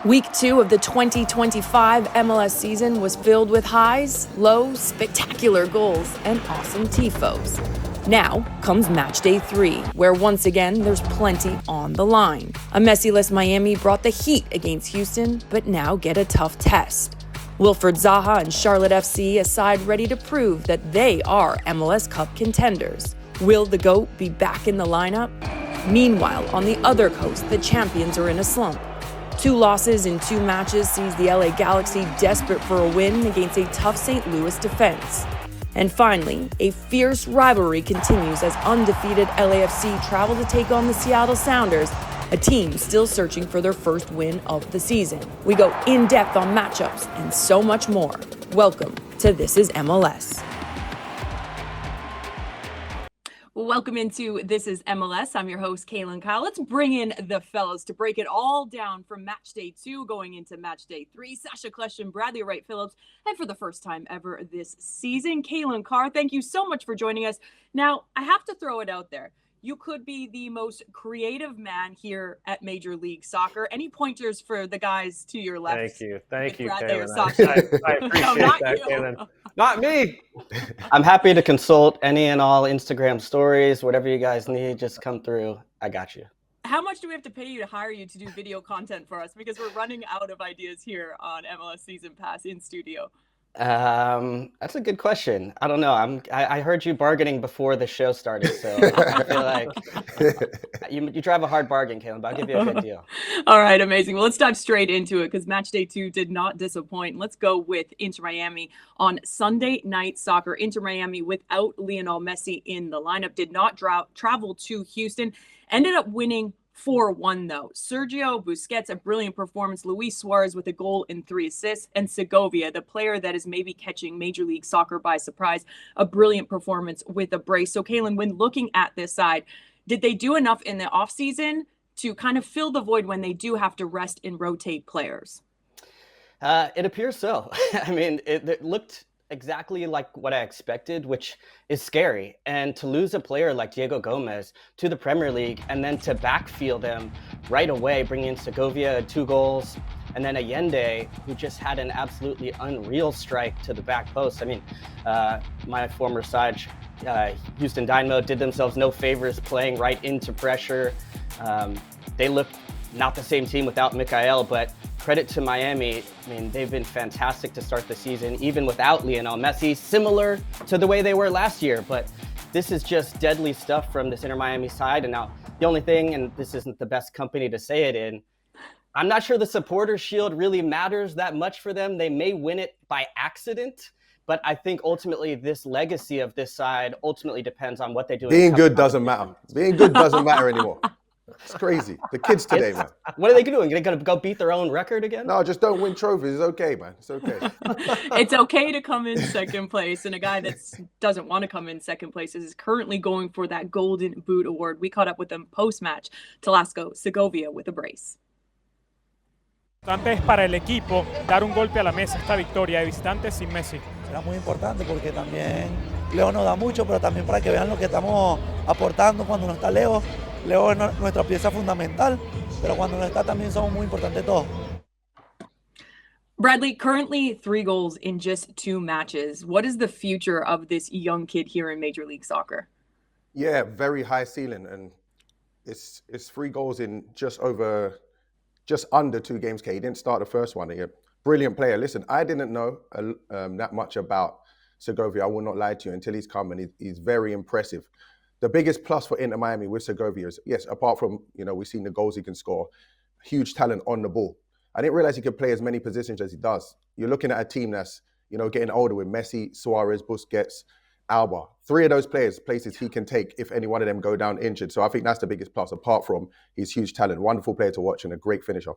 Week 2 of the 2025 MLS season was filled with highs, lows, spectacular goals, and awesome tifos. Now comes Matchday 3, where once again there's plenty on the line. A Messi-less Miami brought the heat against Houston, but now get a tough test. Wilfried, Zaha, and Charlotte FC a side ready to prove that they are MLS Cup contenders. Will the GOAT be back in the lineup? Meanwhile, on the other coast, the champions are in a slump. 2 losses in 2 matches sees the LA Galaxy desperate for a win against a tough St. Louis defense. And finally, a fierce rivalry continues as undefeated LAFC travel to take on the Seattle Sounders, a team still searching for their first win of the season. We go in-depth on matchups and so much more. Welcome to This is MLS. Welcome into This is MLS. I'm your host, Kaylin Kyle. Let's bring in the fellas to break it all down from Matchday 2 going into Matchday 3. Sasha Klesch and Bradley Wright Phillips. And for the first time ever this season, Kaylin Carr, thank you so much for joining us. Now, I have to throw it out there. You could be the most creative man here at Major League Soccer. Any pointers for the guys to your left? Thank you, Kaylin. I appreciate that, Kaylin. Not me. I'm happy to consult any and all Instagram stories, whatever you guys need, just come through. I got you. How much do we have to pay you to hire you to do video content for us? Because we're running out of ideas here on MLS Season Pass in studio. That's a good question. I don't know. I heard you bargaining before the show started, so I feel like you drive a hard bargain, Caleb, but I'll give you a good deal. All right, amazing. Well, let's dive straight into it because Matchday 2 did not disappoint. Let's go with Inter Miami on Sunday Night Soccer. Inter Miami without Lionel Messi in the lineup did not travel to Houston. Ended up winning 4-1 though. Sergio Busquets, a brilliant performance. Luis Suarez with a goal and 3 assists. And Segovia, the player that is maybe catching Major League Soccer by surprise, a brilliant performance with a brace. So Kaylin, when looking at this side, did they do enough in the offseason to kind of fill the void when they do have to rest and rotate players? It appears so. I mean, it looked exactly like what I expected, which is scary. And to lose a player like Diego Gomez to the Premier League and then to backfield him right away, bringing in Segovia 2 goals, and then Allende, who just had an absolutely unreal strike to the back post. I mean, my former side, Houston Dynamo, did themselves no favors playing right into pressure. They look not the same team without Mikael, but credit to Miami. I mean, they've been fantastic to start the season, even without Lionel Messi, similar to the way they were last year. But this is just deadly stuff from this Inter Miami side. And now the only thing, and this isn't the best company to say it in, I'm not sure the supporter shield really matters that much for them. They may win it by accident, but I think ultimately this legacy of this side ultimately depends on what they do. Being good doesn't matter. Being good doesn't matter anymore. It's crazy. The kids today, man. What are they doing? Are they going to go beat their own record again? No, just don't win trophies. It's okay, man. It's okay. It's okay to come in second place. And a guy that doesn't want to come in second place is currently going for that Golden Boot Award. We caught up with them post-match. Talasco Segovia with a brace. Importante es para el equipo dar un golpe a la mesa esta victoria de visitantes sin Messi. Será muy importante porque también Leo nos da mucho, pero también para que vean lo que estamos aportando cuando no está Leo. Leo es nuestra pieza fundamental, pero cuando no está también somos muy importantes todos. Bradley, currently 3 goals in just 2 matches. What is the future of this young kid here in Major League Soccer? Yeah, very high ceiling, and it's 3 goals in just under 2 games. He didn't start the first one. A brilliant player. Listen, I didn't know that much about Segovia. I will not lie to you until he's come, and he's very impressive. The biggest plus for Inter Miami with Segovia is, yes, apart from, we've seen the goals he can score, huge talent on the ball. I didn't realize he could play as many positions as he does. You're looking at a team that's, getting older with Messi, Suarez, Busquets, Alba. 3 of those places he can take if any one of them go down injured. So I think that's the biggest plus, apart from his huge talent. Wonderful player to watch and a great finisher.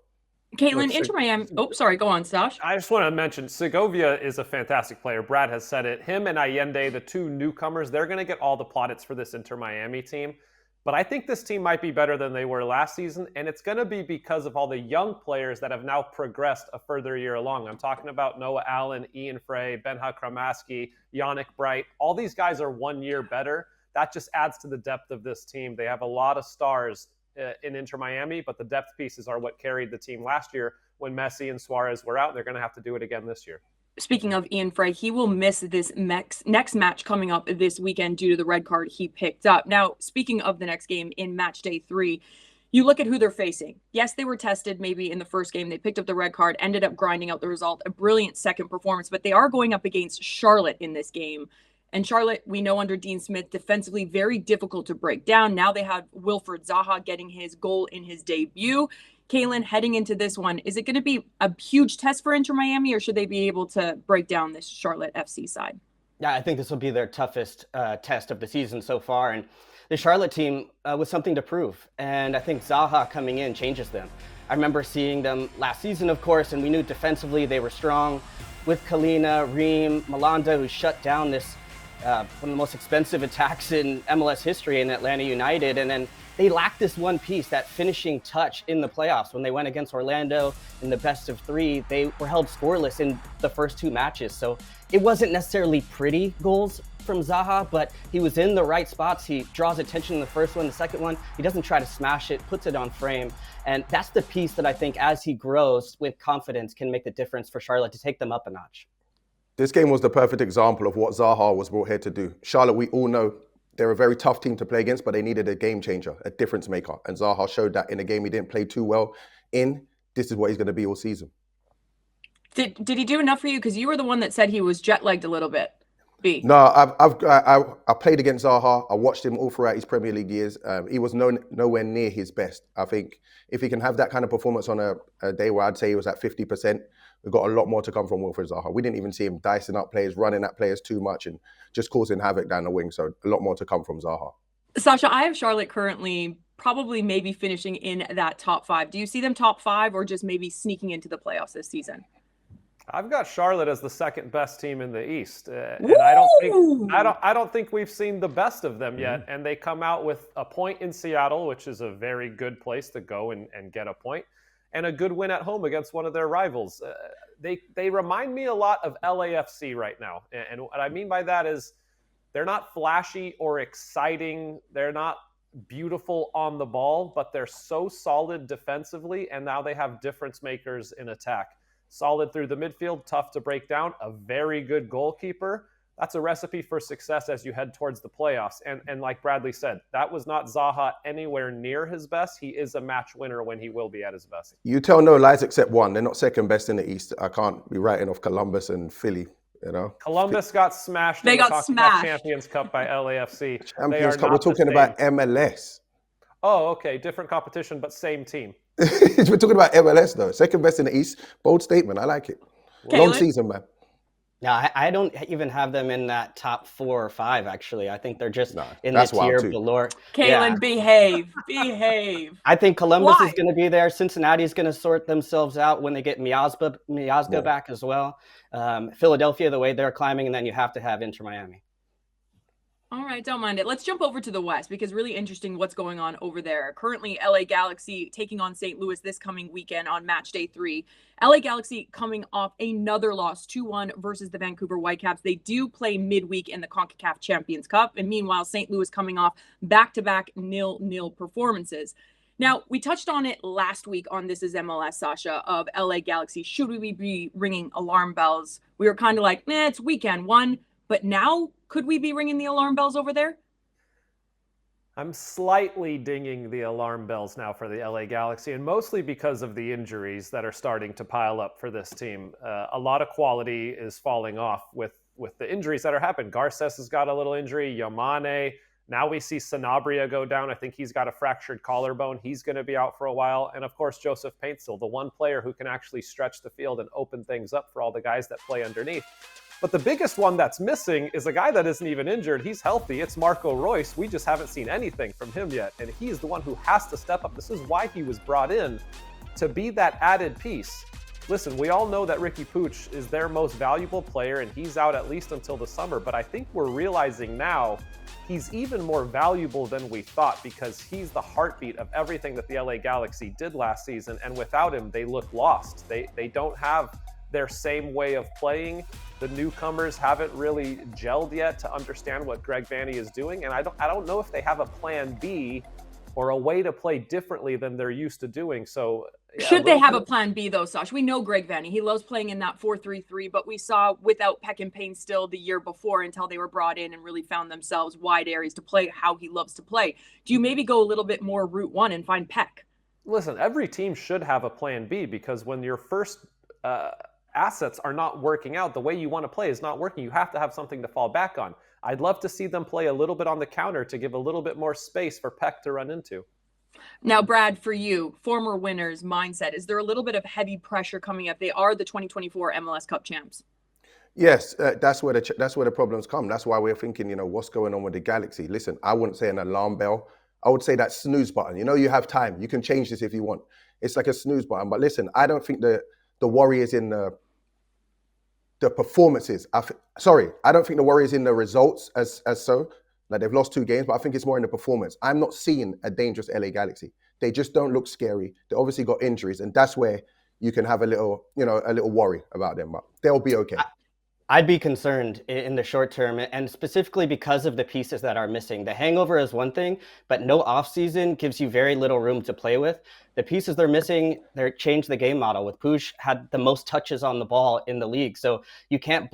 Caitlin, Inter Miami. Oh, sorry. Go on, Sash. I just want to mention Segovia is a fantastic player. Brad has said it. Him and Allende, the 2 newcomers, they're going to get all the plaudits for this Inter Miami team. But I think this team might be better than they were last season, and it's going to be because of all the young players that have now progressed a further year along. I'm talking about Noah Allen, Ian Frey, Benha Kramaski, Yannick Bright. All these guys are 1 year better. That just adds to the depth of this team. They have a lot of stars in Inter Miami, but the depth pieces are what carried the team last year when Messi and Suarez were out. They're going to have to do it again this year. Speaking of Ian Frey, he will miss this next match coming up this weekend due to the red card he picked up. Now, speaking of the next game in match day 3, you look at who they're facing. Yes, they were tested maybe in the first game. They picked up the red card, ended up grinding out the result. A brilliant second performance, but they are going up against Charlotte in this game. And Charlotte, we know under Dean Smith, defensively very difficult to break down. Now they have Wilfried Zaha getting his goal in his debut. Kaylin, heading into this one, is it going to be a huge test for Inter Miami, or should they be able to break down this Charlotte FC side? Yeah, I think this will be their toughest test of the season so far. And the Charlotte team with something to prove. And I think Zaha coming in changes them. I remember seeing them last season, of course, and we knew defensively they were strong with Kalina, Reem, Malanda, who shut down this one of the most expensive attacks in MLS history in Atlanta United. And then they lacked this one piece, that finishing touch in the playoffs. When they went against Orlando in the best of 3, they were held scoreless in the first 2 matches. So it wasn't necessarily pretty goals from Zaha, but he was in the right spots. He draws attention in the first one. The second one, he doesn't try to smash it, puts it on frame. And that's the piece that I think as he grows with confidence can make the difference for Charlotte to take them up a notch. This game was the perfect example of what Zaha was brought here to do. Charlotte, we all know, they're a very tough team to play against, but they needed a game changer, a difference maker. And Zaha showed that in a game he didn't play too well in. This is what he's going to be all season. Did he do enough for you? Because you were the one that said he was jet-lagged a little bit. B. No, I played against Zaha. I watched him all throughout his Premier League years. He was nowhere near his best. I think if he can have that kind of performance on a day where I'd say he was at 50%, we've got a lot more to come from Wilfried Zaha. We didn't even see him dicing up players, running at players too much and just causing havoc down the wing. So a lot more to come from Zaha. Sasha, I have Charlotte currently probably maybe finishing in that top 5. Do you see them top 5 or just maybe sneaking into the playoffs this season? I've got Charlotte as the second best team in the East, and I don't think we've seen the best of them yet. And they come out with a point in Seattle, which is a very good place to go and get a point, and a good win at home against one of their rivals. They remind me a lot of LAFC right now, and what I mean by that is they're not flashy or exciting. They're not beautiful on the ball, but they're so solid defensively, and now they have difference makers in attack. Solid through the midfield, tough to break down, a very good goalkeeper. That's a recipe for success as you head towards the playoffs. And like Bradley said, that was not Zaha anywhere near his best. He is a match winner when he will be at his best. You tell no lies except one. They're not second best in the East. I can't be writing off Columbus and Philly, you know. Columbus got smashed in the CONCACAF Champions Cup by LAFC. Champions Cup, we're talking about MLS. Oh, okay. Different competition, but same team. We're talking about MLS, though. Second best in the East. Bold statement. I like it. Long season, man. Yeah, I don't even have them in that top 4 or 5, actually. I think they're just in the tier below. Kaylin, behave. Behave. I think Columbus is going to be there. Cincinnati is going to sort themselves out when they get Miazga back as well. Philadelphia, the way they're climbing, and then you have to have Inter Miami. All right, don't mind it. Let's jump over to the West because really interesting what's going on over there. Currently, LA Galaxy taking on St. Louis this coming weekend on match day 3. LA Galaxy coming off another loss, 2-1 versus the Vancouver Whitecaps. They do play midweek in the CONCACAF Champions Cup. And meanwhile, St. Louis coming off back-to-back 0-0 performances. Now, we touched on it last week on This Is MLS, Sasha, of LA Galaxy. Should we be ringing alarm bells? We were kind of like, it's weekend 1. But now, could we be ringing the alarm bells over there? I'm slightly dinging the alarm bells now for the LA Galaxy, and mostly because of the injuries that are starting to pile up for this team. A lot of quality is falling off with the injuries that are happening. Garces has got a little injury, Yamane. Now we see Sanabria go down. I think he's got a fractured collarbone. He's going to be out for a while. And of course, Joseph Paintsil, the one player who can actually stretch the field and open things up for all the guys that play underneath. But the biggest one that's missing is a guy that isn't even injured. He's healthy. It's Marco Royce. We just haven't seen anything from him yet. And he's the one who has to step up. This is why he was brought in, to be that added piece. Listen, we all know that Ricky Puig is their most valuable player, and he's out at least until the summer. But I think we're realizing now he's even more valuable than we thought, because he's the heartbeat of everything that the LA Galaxy did last season. And without him, they look lost. They don't have their same way of playing. The newcomers haven't really gelled yet to understand what Greg Vanney is doing, and I don't know if they have a plan B or a way to play differently than they're used to doing. So yeah, should they have a plan B though, Sash? We know Greg Vanney. He loves playing in that 4-3-3, but we saw without Peck and Payne still the year before until they were brought in and really found themselves wide areas to play how he loves to play. Do you maybe go a little bit more route one and find Peck? Listen, every team should have a plan B, because when your first assets are not working out, the way you want to play is not working, you have to have something to fall back on. I'd love to see them play a little bit on the counter to give a little bit more space for Peck to run into. Now, Brad, for you, former winners mindset, is there a little bit of heavy pressure coming up? They are the 2024 MLS Cup champs. Yes, that's where the problems come. That's why we're thinking, what's going on with the Galaxy? Listen, I wouldn't say an alarm bell. I would say that snooze button. You have time. You can change this if you want. It's like a snooze button. But listen, I don't think the worry is in the performances. I don't think the worry is in the results as so. Like, they've lost 2 games, but I think it's more in the performance. I'm not seeing a dangerous LA Galaxy. They just don't look scary. They obviously got injuries, and that's where you can have a little worry about them, but they'll be okay. I'd be concerned in the short term, and specifically because of the pieces that are missing. The hangover is one thing, but no offseason gives you very little room to play with. The pieces they're missing, they're changed the game model. With Puig had the most touches on the ball in the league, so you can't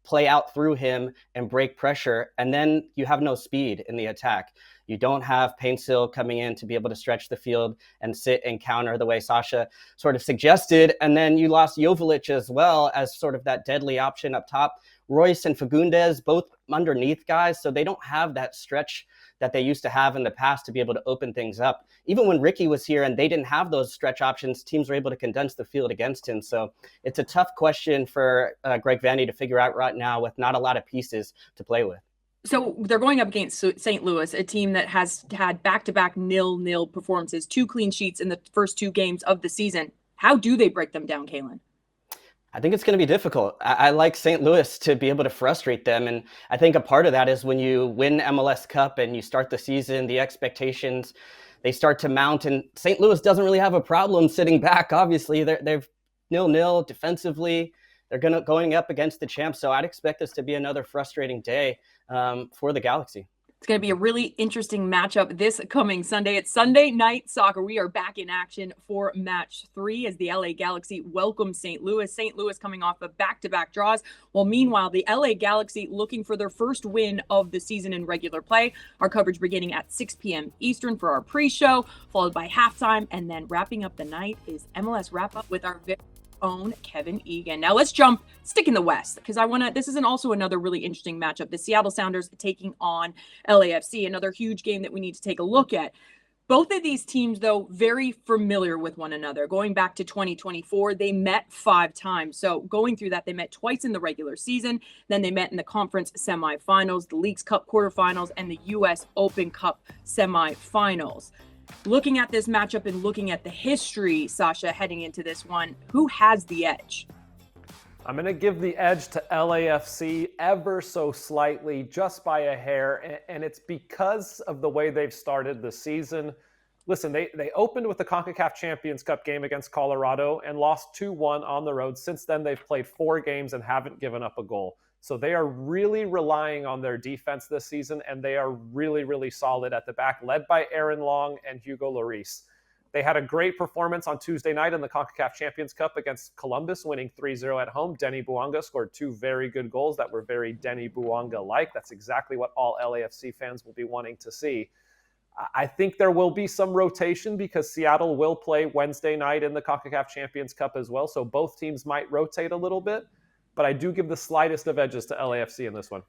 play out through him and break pressure, and then you have no speed in the attack. You don't have Painsil coming in to be able to stretch the field and sit and counter the way Sasha sort of suggested. And then you lost Joveljic as well as sort of that deadly option up top. Royce and Fagundes, both underneath guys, so they don't have that stretch that they used to have in the past to be able to open things up. Even when Ricky was here and they didn't have those stretch options, teams were able to condense the field against him. So it's a tough question for Greg Vanney to figure out right now with not a lot of pieces to play with. So they're going up against St. Louis, a team that has had back-to-back 0-0 performances, 2 clean sheets in the first 2 games of the season. How do they break them down, Kalen? I think it's going to be difficult. I like St. Louis to be able to frustrate them. And I think a part of that is when you win MLS Cup and you start the season, the expectations, they start to mount. And St. Louis doesn't really have a problem sitting back. Obviously, they're 0-0 defensively. They're going up against the champs. So I'd expect this to be another frustrating day for the Galaxy. It's going to be a really interesting matchup this coming Sunday. It's Sunday Night Soccer. We are back in action for Match 3 as the LA Galaxy welcome St. Louis. St. Louis coming off of back-to-back draws. Well, meanwhile, the LA Galaxy looking for their first win of the season in regular play. Our coverage beginning at 6 p.m. Eastern for our pre-show, followed by halftime, and then wrapping up the night is MLS Wrap-Up with our own Kevin Egan. Now let's stick in the West, because this is also another really interesting matchup. The Seattle Sounders taking on LAFC, another huge game that we need to take a look at. Both of these teams, though, very familiar with one another. Going back to 2024, they met 5 times. So going through that, they met twice in the regular season. Then they met in the conference semifinals, the Leagues Cup quarterfinals, and the U.S. Open Cup semifinals. Looking at this matchup and looking at the history, Sasha, heading into this one, who has the edge? I'm going to give the edge to LAFC ever so slightly, just by a hair, and it's because of the way they've started the season. Listen, they opened with the CONCACAF Champions Cup game against Colorado and lost 2-1 on the road. Since then, they've played 4 games and haven't given up a goal. So they are really relying on their defense this season, and they are really, really solid at the back, led by Aaron Long and Hugo Lloris. They had a great performance on Tuesday night in the CONCACAF Champions Cup against Columbus, winning 3-0 at home. Denny Bouanga scored 2 very good goals that were very Denny Bouanga-like. That's exactly what all LAFC fans will be wanting to see. I think there will be some rotation because Seattle will play Wednesday night in the CONCACAF Champions Cup as well, so both teams might rotate a little bit. But I do give the slightest of edges to LAFC in this one.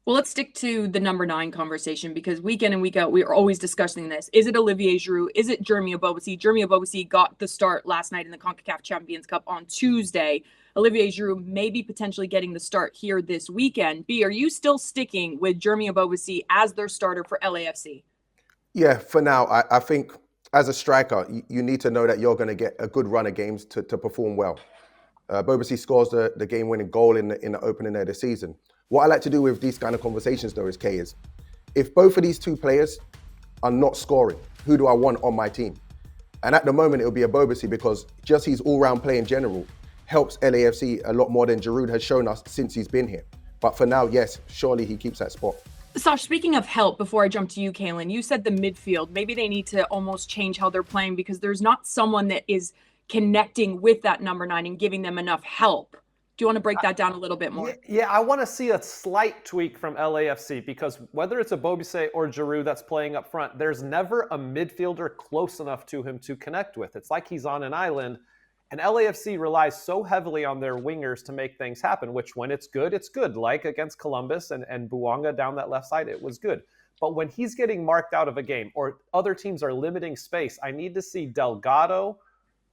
Well, let's stick to the number 9 conversation, because week in and week out, we are always discussing this. Is it Olivier Giroud? Is it Jeremy Ebobisse? Jeremy Ebobisse got the start last night in the CONCACAF Champions Cup on Tuesday. Olivier Giroud may be potentially getting the start here this weekend. B, are you still sticking with Jeremy Ebobisse as their starter for LAFC? Yeah, for now, I think as a striker, you need to know that you're going to get a good run of games to perform well. Ebobisse scores the game-winning goal in the opening of the season. What I like to do with these kind of conversations, though, is if both of these 2 players are not scoring, who do I want on my team? And at the moment, it'll be Ebobisse, because just his all-round play in general helps LAFC a lot more than Giroud has shown us since he's been here. But for now, yes, surely he keeps that spot. Sash, speaking of help, before I jump to you, Kaylin, you said the midfield. Maybe they need to almost change how they're playing because there's not someone that is connecting with that number 9 and giving them enough help. Do you want to break that down a little bit more? Yeah, I want to see a slight tweak from LAFC because whether it's a Bobise or Giroud that's playing up front, there's never a midfielder close enough to him to connect with. It's like he's on an island. And LAFC relies so heavily on their wingers to make things happen, which when it's good, it's good. Like against Columbus and Buanga down that left side, it was good. But when he's getting marked out of a game or other teams are limiting space, I need to see Delgado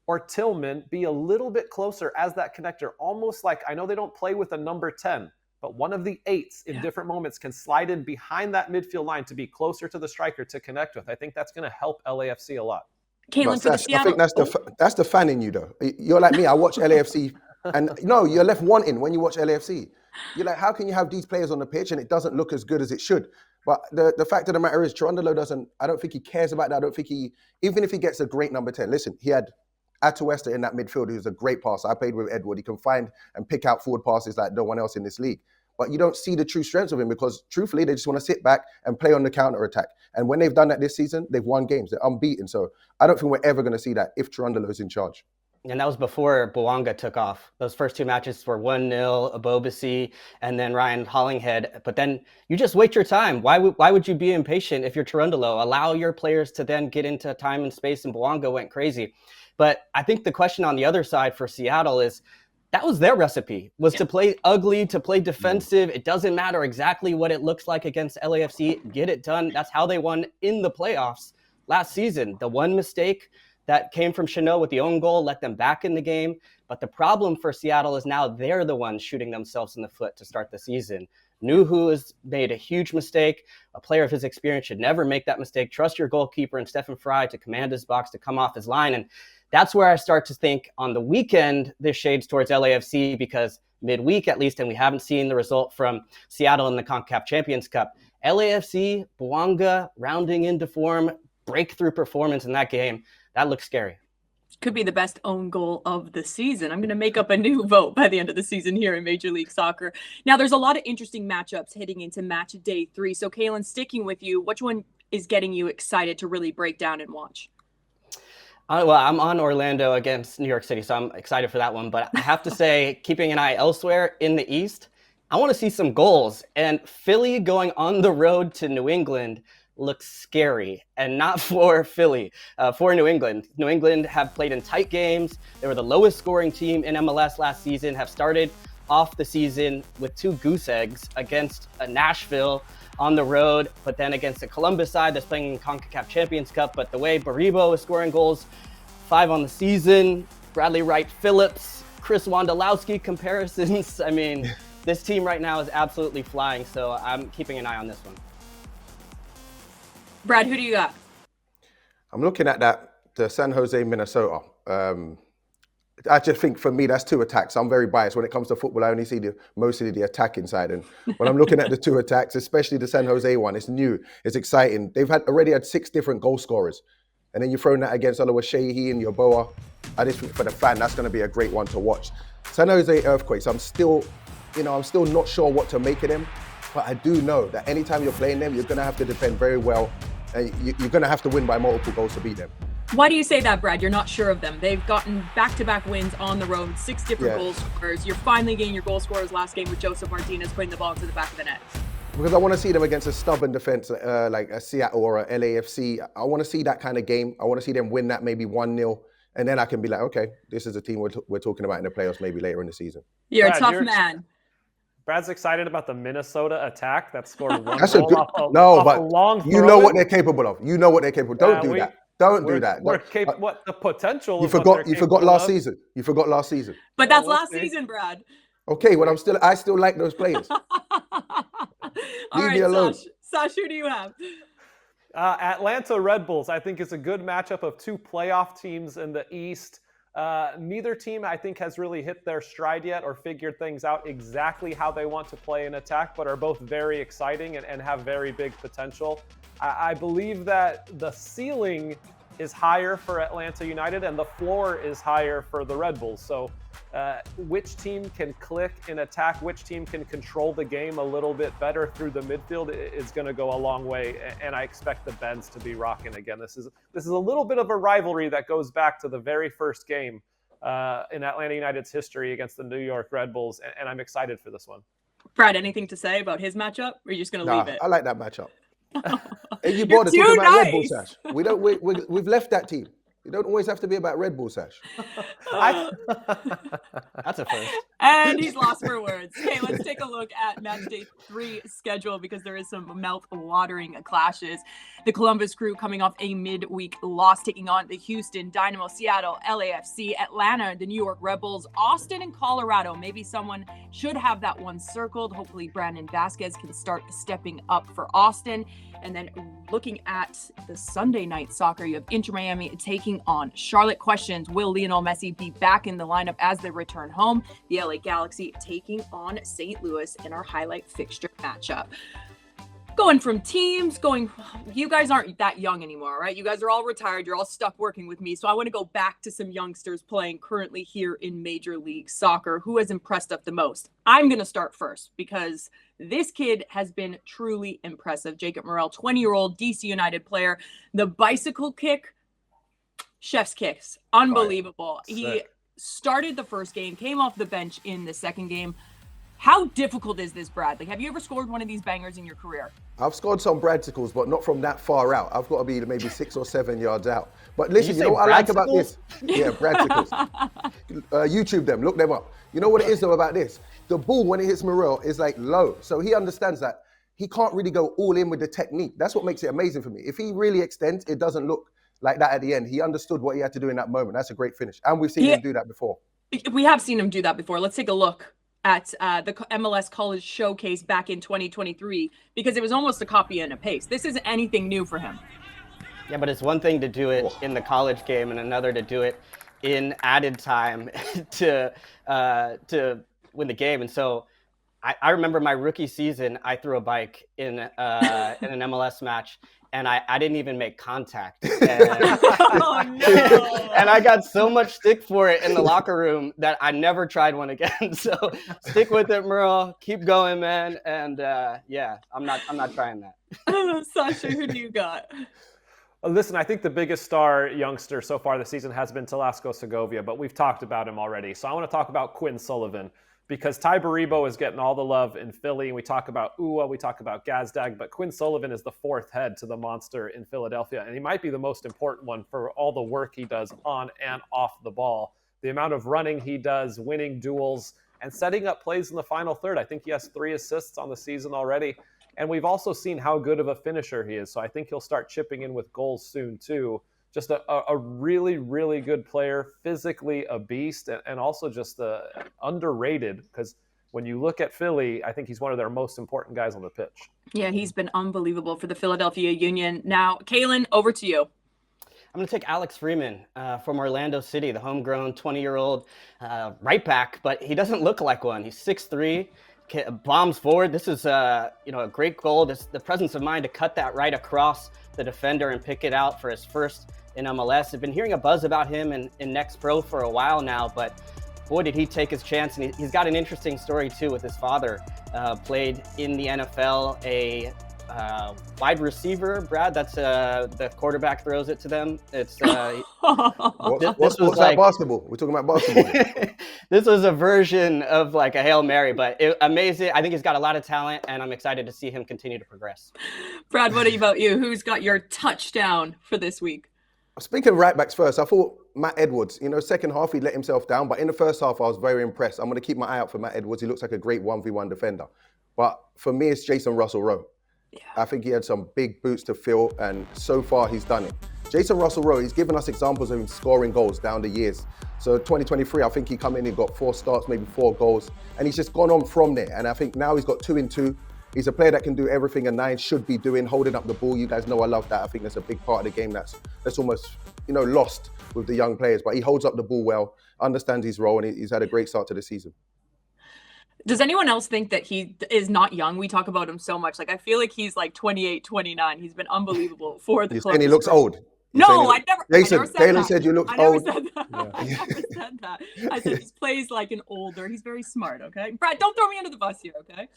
or Tillman be a little bit closer as that connector, almost like, I know they don't play with a number 10, but one of the 8s in different moments can slide in behind that midfield line to be closer to the striker to connect with. I think that's going to help LAFC a lot. Kaylin, Sash, I think that's the fan in you, though. You're like me. I watch LAFC, and no, you're left wanting when you watch LAFC. You're like, how can you have these players on the pitch and it doesn't look as good as it should? But the fact of the matter is, Cherundolo doesn't. I don't think he cares about that. I don't think even if he gets a great number 10. Listen, he had Atuesta in that midfield, who's a great passer. I played with Edward. He can find and pick out forward passes like no one else in this league. But you don't see the true strengths of him because, truthfully, they just want to sit back and play on the counter-attack. And when they've done that this season, they've won games. They're unbeaten. So I don't think we're ever going to see that if Cherundolo's in charge. And that was before Buanga took off. Those first 2 matches were 1-0, Abobasi, and then Ryan Hollinghead. But then you just wait your time. Why would you be impatient if you're Cherundolo? Allow your players to then get into time and space, and Buanga went crazy. But I think the question on the other side for Seattle is, that was their recipe, was to play ugly, to play defensive. It doesn't matter exactly what it looks like against LAFC. Get it done. That's how they won in the playoffs last season. The one mistake that came from Chanot with the own goal let them back in the game. But the problem for Seattle is now they're the ones shooting themselves in the foot to start the season. Nuhu has made a huge mistake. A player of his experience should never make that mistake. Trust your goalkeeper and Stephen Fry to command his box, to come off his line. And that's where I start to think on the weekend, this shades towards LAFC because midweek at least, and we haven't seen the result from Seattle in the CONCACAF Champions Cup. LAFC, Buanga rounding into form, breakthrough performance in that game. That looks scary. Could be the best own goal of the season. I'm going to make up a new vote by the end of the season here in Major League Soccer. Now, there's a lot of interesting matchups heading into match day 3. So, Kaylin, sticking with you, which one is getting you excited to really break down and watch? Well, I'm on Orlando against New York City, so I'm excited for that one. But I have to say, keeping an eye elsewhere in the East, I want to see some goals. And Philly going on the road to New England looks scary, and not for Philly, for New England. New England have played in tight games. They were the lowest scoring team in MLS last season, have started off the season with 2 goose eggs against Nashville on the road, but then against the Columbus side that's playing in CONCACAF Champions Cup. But the way Baribo is scoring goals, 5 on the season, Bradley Wright Phillips, Chris Wondolowski comparisons. I mean, this team right now is absolutely flying, so I'm keeping an eye on this one. Brad, who do you got? I'm looking at the San Jose, Minnesota. I just think for me, that's 2 attacks. I'm very biased. When it comes to football, I only see mostly the attacking side. And when I'm looking at the 2 attacks, especially the San Jose one, it's new, it's exciting. They've already had 6 different goal scorers. And then you're throwing that against Aloha Sheehy and Yoboa. I just think for the fan, that's going to be a great one to watch. San Jose Earthquakes, I'm still not sure what to make of them. But I do know that anytime you're playing them, you're going to have to defend very well. And you're going to have to win by multiple goals to beat them. Why do you say that, Brad? You're not sure of them. They've gotten back-to-back wins on the road, 6 different goal scorers. You're finally getting your goal scorers last game with Joseph Martinez putting the ball to the back of the net. Because I want to see them against a stubborn defense like a Seattle or a LAFC. I want to see that kind of game. I want to see them win that maybe 1-0. And then I can be like, okay, this is a team we're talking about in the playoffs maybe later in the season. You're a tough man. Brad's excited about the Minnesota attack that scored 1 That's goal off a long throw. You know what they're capable of. You know what they're capable of. Don't do that. Don't do that. What the potential? You forgot last season. You forgot last season. But that's last season, Brad. Okay, well I still like those players. Leave me alone. Sash, who do you have? Atlanta Red Bulls, I think, is a good matchup of 2 playoff teams in the East. Neither team, I think, has really hit their stride yet or figured things out exactly how they want to play an attack, but are both very exciting and have very big potential. I believe that the ceiling is higher for Atlanta United and the floor is higher for the Red Bulls. So which team can click in attack, which team can control the game a little bit better through the midfield is going to go a long way. And I expect the Bens to be rocking again. This is a little bit of a rivalry that goes back to the very first game in Atlanta United's history against the New York Red Bulls. And I'm excited for this one. Brad, anything to say about his matchup? Or are you just going to leave it? I like that matchup. And you You're bother too talking about Red Bull, nice. Sash. We've left that team. You don't always have to be about Red Bull, Sash. That's a first. And he's lost for words. Okay, let's take a look at Matchday 3 schedule because there is some mouth-watering clashes. The Columbus Crew coming off a midweek loss, taking on the Houston Dynamo, Seattle, LAFC, Atlanta, the New York Red Bulls, Austin, and Colorado. Maybe someone should have that one circled. Hopefully, Brandon Vasquez can start stepping up for Austin. And then looking at the Sunday night soccer, you have Inter Miami taking on Charlotte. Questions, will Lionel Messi be back in the lineup as they return home? The LA Galaxy taking on St. Louis in our highlight fixture matchup. Going from teams, you guys aren't that young anymore, right? You guys are all retired. You're all stuck working with me. So I want to go back to some youngsters playing currently here in Major League Soccer. Who has impressed up the most? I'm going to start first because this kid has been truly impressive. Jacob Morel, 20-year-old DC United player. The bicycle kick, chef's kiss. Unbelievable. He started the first game, came off the bench in the second game. How difficult is this, Brad? Like, have you ever scored one of these bangers in your career? I've scored some Bradsicles, but not from that far out. I've got to be maybe 6 or 7 yards out. But listen, you know what I like about this? Yeah, Bradsicles. YouTube them, look them up. You know what it is though about this? The ball, when it hits Morel, is like low. So he understands that he can't really go all in with the technique. That's what makes it amazing for me. If he really extends, it doesn't look like that at the end. He understood what he had to do in that moment. That's a great finish. And we've seen him do that before. We have seen him do that before. Let's take a look at the MLS College Showcase back in 2023 because it was almost a copy and a paste. This isn't anything new for him. Yeah, but it's one thing to do it in the college game and another to do it in added time to win the game. And so I remember my rookie season, I threw a bike in an MLS match. And I didn't even make contact. And, Oh, no. and I got so much stick for it in the locker room that I never tried one again. So stick with it, Merle. Keep going, man. And yeah, I'm not trying that. Sasha, who do you got? Listen, I think the biggest star youngster so far this season has been Telasco Segovia, but we've talked about him already. So I want to talk about Quinn Sullivan. Because Ty Baribo is getting all the love in Philly. We talk about Ua, we talk about Gazdag, but Quinn Sullivan is the fourth head to the monster in Philadelphia, and he might be the most important one for all the work he does on and off the ball. The amount of running he does, winning duels, and setting up plays in the final third. I think he has 3 assists on the season already, and we've also seen how good of a finisher he is, so I think he'll start chipping in with goals soon too. Just a really, really good player, physically a beast, and also just underrated because when you look at Philly, I think he's one of their most important guys on the pitch. Yeah, he's been unbelievable for the Philadelphia Union. Now, Kaylin, over to you. I'm going to take Alex Freeman from Orlando City, the homegrown 20-year-old right back, but he doesn't look like one. He's 6'3", bombs forward. This is a great goal. The presence of mind to cut that right across the defender and pick it out for his first in MLS. I've been hearing a buzz about him in Next Pro for a while now, but boy, did he take his chance. And he's got an interesting story too with his father. Played in the NFL, a wide receiver, Brad. That's the quarterback throws it to them. It's what's like basketball? We're talking about basketball. This was a version of like a Hail Mary, but amazing. I think he's got a lot of talent, and I'm excited to see him continue to progress. Brad, what about you? Who's got your touchdown for this week? Speaking of right backs first, I thought Matt Edwards, second half he let himself down, but in the first half I was very impressed. I'm going to keep my eye out for Matt Edwards. He looks like a great 1v1 defender. But for me, it's Jason Russell-Rowe. Yeah. I think he had some big boots to fill, and so far he's done it. Jason Russell-Rowe, he's given us examples of him scoring goals down the years. So 2023, I think he come in, he got 4 starts, maybe 4 goals, and he's just gone on from there. And I think now he's got 2 in 2. He's a player that can do everything a 9 should be doing, holding up the ball. You guys know I love that. I think that's a big part of the game that's almost, lost with the young players. But he holds up the ball well, understands his role, and he's had a great start to the season. Does anyone else think that he is not young? We talk about him so much. Like, I feel like he's like 28, 29. He's been unbelievable for the club. And he looks old. No, I never Jason, said Taylor that. said you looked I never old. said that. I never said that. I said he plays like an older. He's very smart, okay? Brad, don't throw me under the bus here, okay?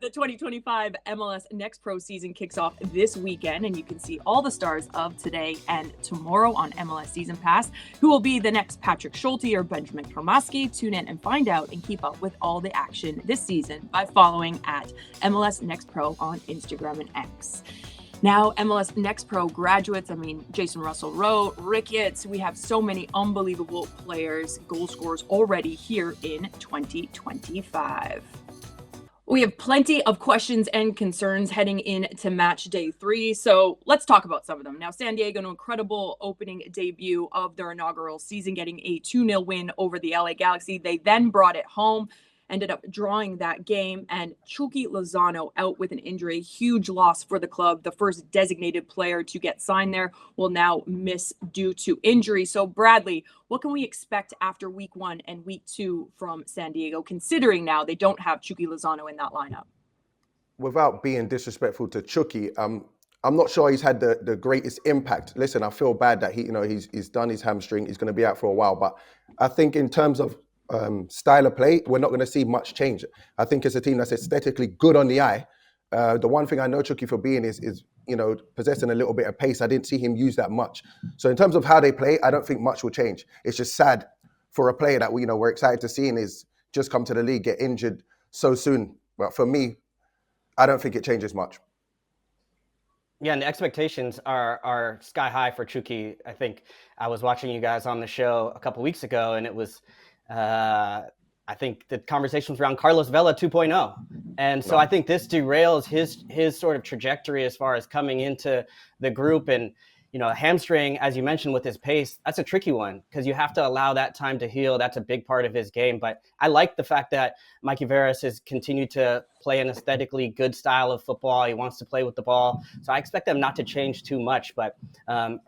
The 2025 MLS Next Pro season kicks off this weekend, and you can see all the stars of today and tomorrow on MLS Season Pass. Who will be the next Patrick Schulte or Benjamin Kromaski? Tune in and find out and keep up with all the action this season by following at MLS Next Pro on Instagram and X. Now, MLS Next Pro graduates, Jason Russell-Rowe, Ricketts, we have so many unbelievable players, goal scorers already here in 2025. We have plenty of questions and concerns heading into match day 3. So let's talk about some of them. Now, San Diego, an incredible opening debut of their inaugural season, getting a 2-0 win over the LA Galaxy. They then brought it home, ended up drawing that game, and Chucky Lozano out with an injury. Huge loss for the club. The first designated player to get signed there will now miss due to injury. So Bradley, what can we expect after week 1 and week 2 from San Diego, considering now they don't have Chucky Lozano in that lineup? Without being disrespectful to Chucky, I'm not sure he's had the greatest impact. Listen, I feel bad that he's done his hamstring. He's going to be out for a while, but I think in terms of style of play, we're not going to see much change. I think it's a team that's aesthetically good on the eye. The one thing I know Chucky for being is possessing a little bit of pace. I didn't see him use that much. So in terms of how they play, I don't think much will change. It's just sad for a player that we're excited to see and is just come to the league, get injured so soon. But for me, I don't think it changes much. Yeah, and the expectations are sky high for Chucky. I think I was watching you guys on the show a couple weeks ago, and it was I think the conversation was around Carlos Vela 2.0. And so I think this derails his sort of trajectory as far as coming into the group. And, a hamstring, as you mentioned, with his pace, that's a tricky one because you have to allow that time to heal. That's a big part of his game. But I like the fact that Mikey Veras has continued to play an aesthetically good style of football. He wants to play with the ball. So I expect them not to change too much. But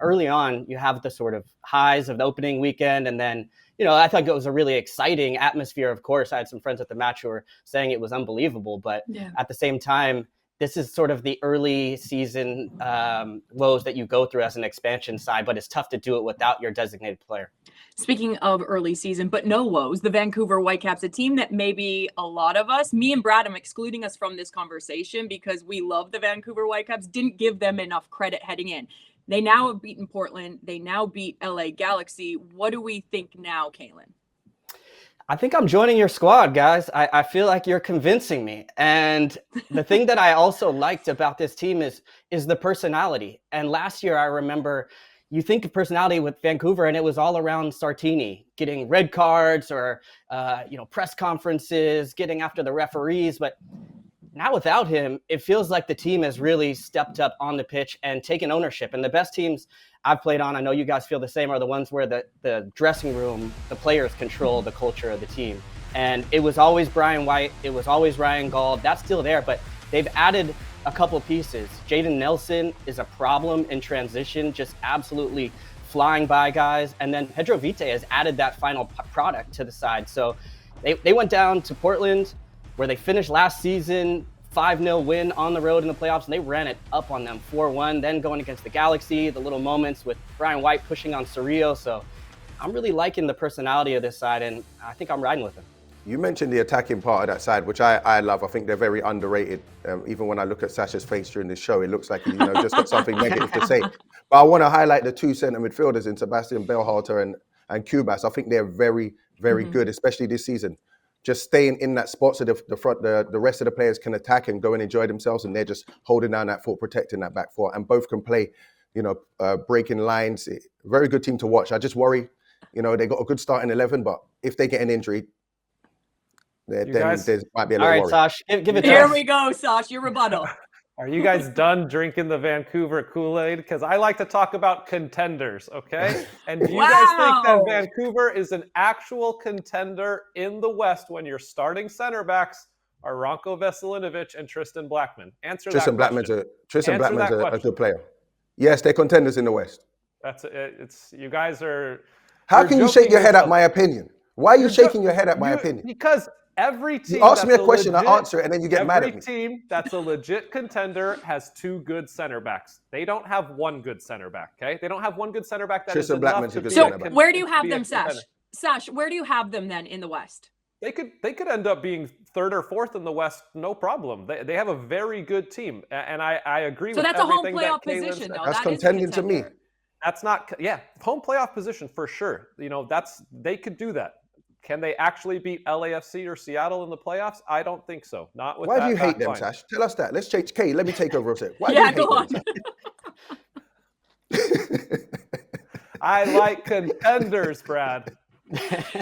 early on, you have the sort of highs of the opening weekend. And then, I thought it was a really exciting atmosphere. Of course, I had some friends at the match who were saying it was unbelievable. But at the same time, this is sort of the early season woes that you go through as an expansion side, but it's tough to do it without your designated player. Speaking of early season, but no woes, the Vancouver Whitecaps, a team that maybe a lot of us, me and Brad, I'm excluding us from this conversation because we love the Vancouver Whitecaps, didn't give them enough credit heading in. They now have beaten Portland. They now beat LA Galaxy. What do we think now, Kalen? I think I'm joining your squad, guys. I feel like you're convincing me. And the thing that I also liked about this team is the personality. And last year, I remember you think of personality with Vancouver, and it was all around Sartini, getting red cards or, press conferences, getting after the referees. But now without him, it feels like the team has really stepped up on the pitch and taken ownership. And the best teams I've played on, I know you guys feel the same, are the ones where the dressing room, the players control the culture of the team. And it was always Brian White. It was always Ryan Gauld. That's still there, but they've added a couple pieces. Jaden Nelson is a problem in transition, just absolutely flying by guys. And then Pedro Vite has added that final product to the side. So they went down to Portland, where they finished last season, 5-0 win on the road in the playoffs, and they ran it up on them 4-1. Then going against the Galaxy, the little moments with Brian White pushing on Cerrillo. So I'm really liking the personality of this side, and I think I'm riding with them. You mentioned the attacking part of that side, which I love. I think they're very underrated. Even when I look at Sasha's face during this show, it looks like he just got something negative to say. But I want to highlight the two centre midfielders in Sebastian Berhalter and Cubas. I think they're very, very good, especially this season. Just staying in that spot so the rest of the players can attack and go and enjoy themselves, and they're just holding down that fort, protecting that back four, and both can play, breaking lines. Very good team to watch. I just worry, they got a good start in 11, but if they get an injury, then there might be a little worry. All right, Sash, give it to us. Here we go, Sash, your rebuttal. Are you guys done drinking the Vancouver Kool-Aid? Because I like to talk about contenders, okay? And do you guys think that Vancouver is an actual contender in the West when your starting center backs are Ranko Veselinovic and Tristan Blackman? Tristan Blackman's a good player. Yes, they're contenders in the West. That's it. You guys are. How can you shake your head at my opinion? Why are you shaking your head at my opinion? Because every team You ask me a question, I answer it, and then you get mad at me. Every team that's a legit contender has 2 good center backs. They don't have 1 good center back, okay? They don't have 1 good center back that is Tristan enough Blackman's to a good be center back. So where do you have be a them, Sash? contender. Sash, where do you have them then in the West? They could end up being 3rd or 4th in the West, no problem. They have a very good team, and I agree with everything that So that's a home playoff Caitlin position, said. though. That's That is a contending to me. contender. That's not, home playoff position for sure. They could do that. Can they actually beat LAFC or Seattle in the playoffs? I don't think so. Not with Why that do you hate back them, line. Sash? Tell us that. Let's change. Kay, let me take over a sec. Why Yeah, do you go hate on. them? I like contenders, Brad.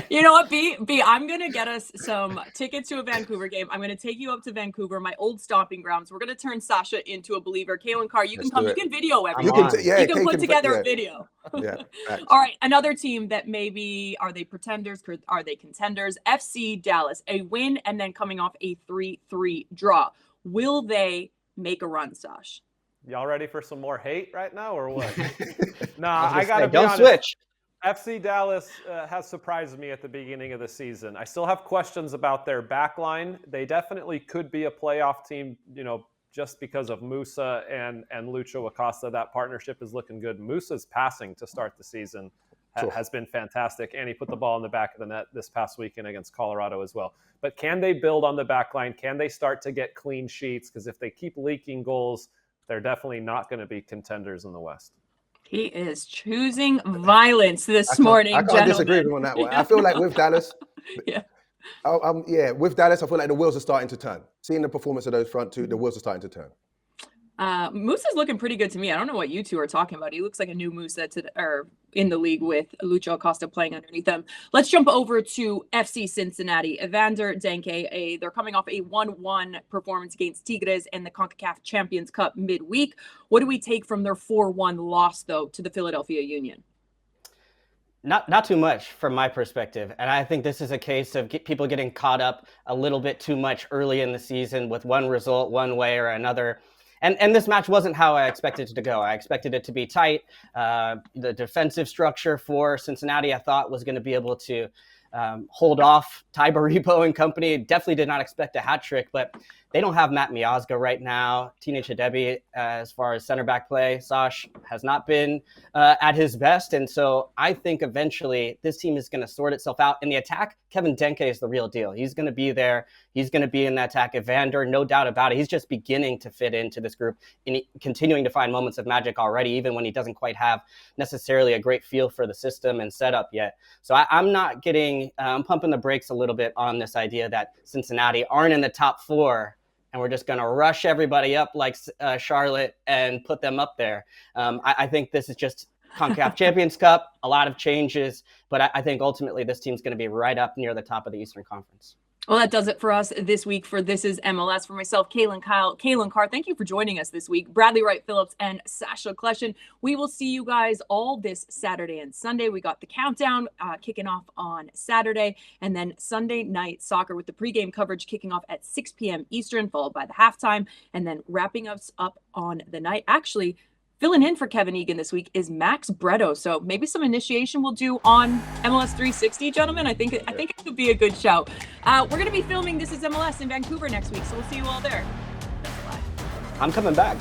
You know what, B? I'm going to get us some tickets to a Vancouver game. I'm going to take you up to Vancouver, my old stomping grounds. We're going to turn Sasha into a believer. Kaylin Carr, you Let's can come. do You it. can video I'm everyone. on. You can Kay put together yeah. a video. Yeah. Facts. All right, another team that maybe, are they pretenders? Are they contenders? FC Dallas, a win and then coming off a 3-3 draw. Will they make a run, Sash? Y'all ready for some more hate right now or what? Nah, I got to be don't honest. switch. FC Dallas has surprised me at the beginning of the season. I still have questions about their back line. They definitely could be a playoff team, just because of Musa and Lucho Acosta. That partnership is looking good. Musa's passing to start the season has been fantastic, and he put the ball in the back of the net this past weekend against Colorado as well. But can they build on the back line? Can they start to get clean sheets? Because if they keep leaking goals, they're definitely not going to be contenders in the West. He is choosing violence this morning, I can't gentlemen. disagree with him on that one. I feel like with Dallas, Yeah. with Dallas, I feel like the wheels are starting to turn. Seeing the performance of those front 2, the wheels are starting to turn. Musa's looking pretty good to me. I don't know what you two are talking about. He looks like a new Musa in the league with Lucho Acosta playing underneath him. Let's jump over to FC Cincinnati. Evander Denke, they're coming off a 1-1 performance against Tigres in the CONCACAF Champions Cup midweek. What do we take from their 4-1 loss, though, to the Philadelphia Union? Not too much from my perspective. And I think this is a case of people getting caught up a little bit too much early in the season with one result one way or another. And this match wasn't how I expected it to go. I expected it to be tight. The defensive structure for Cincinnati, I thought, was going to be able to hold off Ty Baribo and company. Definitely did not expect a hat trick, but they don't have Matt Miazga right now. Teenage Hadebi, as far as center back play, Sash has not been at his best. And so I think eventually this team is going to sort itself out. In the attack, Kevin Denke is the real deal. He's going to be there. He's going to be in the attack. Evander, no doubt about it. He's just beginning to fit into this group and continuing to find moments of magic already, even when he doesn't quite have necessarily a great feel for the system and setup yet. So I'm not getting, I'm pumping the brakes a little bit on this idea that Cincinnati aren't in the top 4 and we're just going to rush everybody up like Charlotte and put them up there. I think this is just CONCACAF Champions Cup, a lot of changes, but I think ultimately this team's going to be right up near the top of the Eastern Conference. Well, that does it for us this week for This Is MLS. For myself, Kaylin Carr, thank you for joining us this week. Bradley Wright-Phillips and Sasha Kleshin. We will see you guys all this Saturday and Sunday. We got the countdown kicking off on Saturday, and then Sunday night soccer with the pregame coverage kicking off at 6 p.m. Eastern, followed by the halftime, and then wrapping us up on the night. Actually, filling in for Kevin Egan this week is Max Bretto. So maybe some initiation we'll do on MLS 360, gentlemen. I think it could be a good show. We're going to be filming This Is MLS in Vancouver next week, so we'll see you all there. I'm coming back.